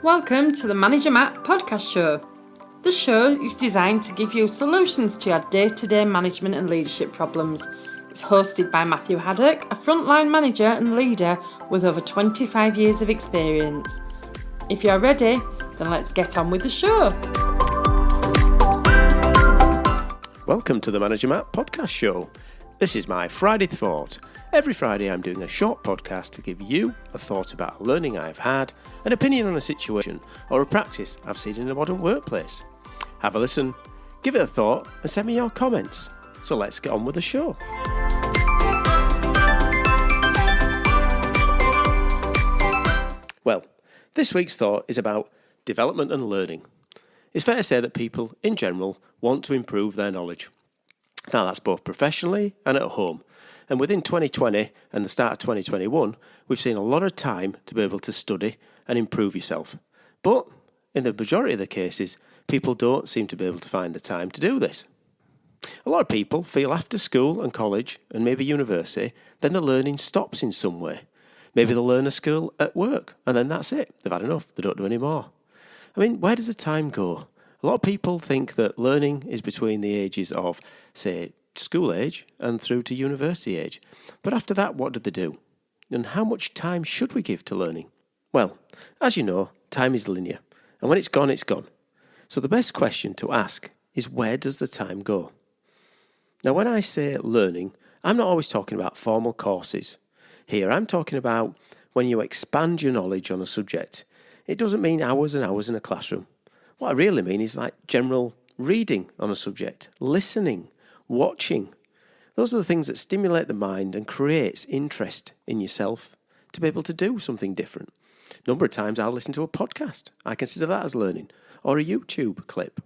Welcome to the Manager Matt podcast show. The show is designed to give you solutions to your day-to-day management and leadership problems. It's hosted by Matthew Haddock, a frontline manager and leader with over 25 years of experience. If you're ready, then let's get on with the show. Welcome to the Manager Matt podcast show. This is my Friday thought. Every Friday I'm doing a short podcast to give you a thought about a learning I've had, an opinion on a situation, or a practice I've seen in a modern workplace. Have a listen, give it a thought, and send me your comments. So let's get on with the show. Well, this week's thought is about development and learning. It's fair to say that people, in general, want to improve their knowledge. Now, that's both professionally and at home. And within 2020 and the start of 2021, we've seen a lot of time to be able to study and improve yourself. But in the majority of the cases, people don't seem to be able to find the time to do this. A lot of people feel after school and college and maybe university, then the learning stops in some way. Maybe they'll learn a skill at work and then that's it. They've had enough. They don't do any more. I mean, where does the time go? A lot of people think that learning is between the ages of, say, school age and through to university age. But after that, what do they do? And how much time should we give to learning? Well, as you know, time is linear. And when it's gone, it's gone. So the best question to ask is, where does the time go? Now, when I say learning, I'm not always talking about formal courses. Here, I'm talking about when you expand your knowledge on a subject. It doesn't mean hours and hours in a classroom. What I really mean is like general reading on a subject, listening, watching. Those are the things that stimulate the mind and creates interest in yourself to be able to do something different. A number of times I'll listen to a podcast. I consider that as learning. Or a YouTube clip.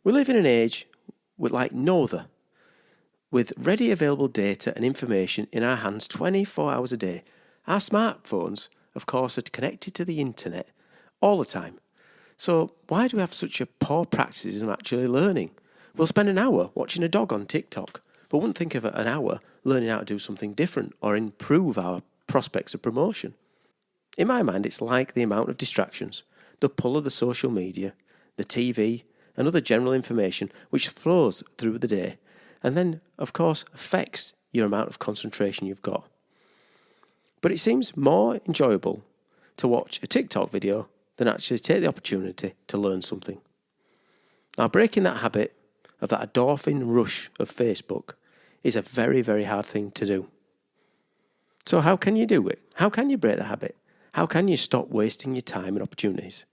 We live in an age with like no other, with ready available data and information in our hands 24 hours a day. Our smartphones, of course, are connected to the internet all the time. So why do we have such a poor practice in actually learning? We'll spend an hour watching a dog on TikTok, but wouldn't think of an hour learning how to do something different or improve our prospects of promotion. In my mind, it's like the amount of distractions, the pull of the social media, the TV, and other general information which flows through the day, and then, of course, affects your amount of concentration you've got. But it seems more enjoyable to watch a TikTok video than actually take the opportunity to learn something. Now, breaking that habit of that endorphin rush of Facebook is a very, very hard thing to do. So how can you do it? How can you break the habit? How can you stop wasting your time and opportunities?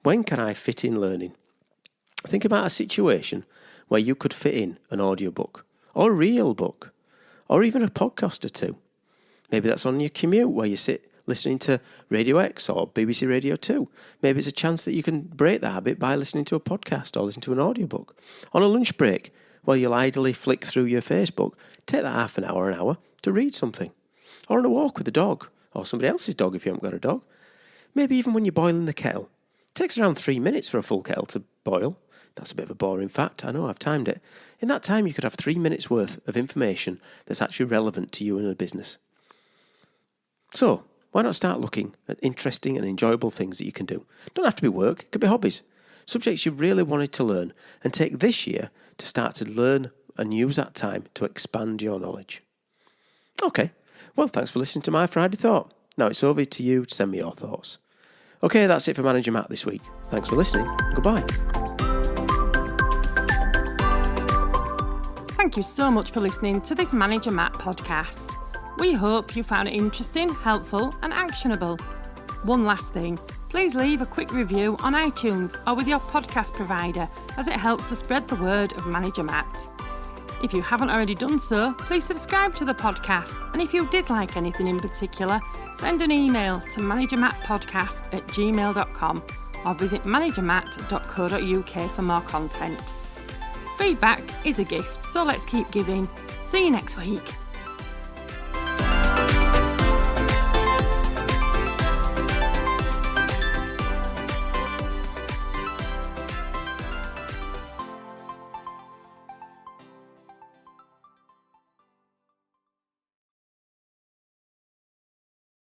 When can I fit in learning? Think about a situation where you could fit in an audiobook or a real book or even a podcast or two. Maybe that's on your commute where you sit listening to Radio X or BBC Radio 2. Maybe it's a chance that you can break the habit by listening to a podcast or listening to an audiobook. On a lunch break, where you'll idly flick through your Facebook, take that half an hour to read something. Or on a walk with a dog, or somebody else's dog if you haven't got a dog. Maybe even when you're boiling the kettle. It takes around 3 minutes for a full kettle to boil. That's a bit of a boring fact, I know, I've timed it. In that time, you could have 3 minutes worth of information that's actually relevant to you in a business. So, why not start looking at interesting and enjoyable things that you can do? Don't have to be work, it could be hobbies. Subjects you really wanted to learn, and take this year to start to learn and use that time to expand your knowledge. Okay, well, thanks for listening to my Friday Thought. Now it's over to you to send me your thoughts. Okay, that's it for Manager Matt this week. Thanks for listening. Goodbye. Thank you so much for listening to this Manager Matt podcast. We hope you found it interesting, helpful and actionable. One last thing, please leave a quick review on iTunes or with your podcast provider, as it helps to spread the word of Manager Matt. If you haven't already done so, please subscribe to the podcast, and if you did like anything in particular, send an email to managermattpodcast@gmail.com or visit managermatt.co.uk for more content. Feedback is a gift, so let's keep giving. See you next week.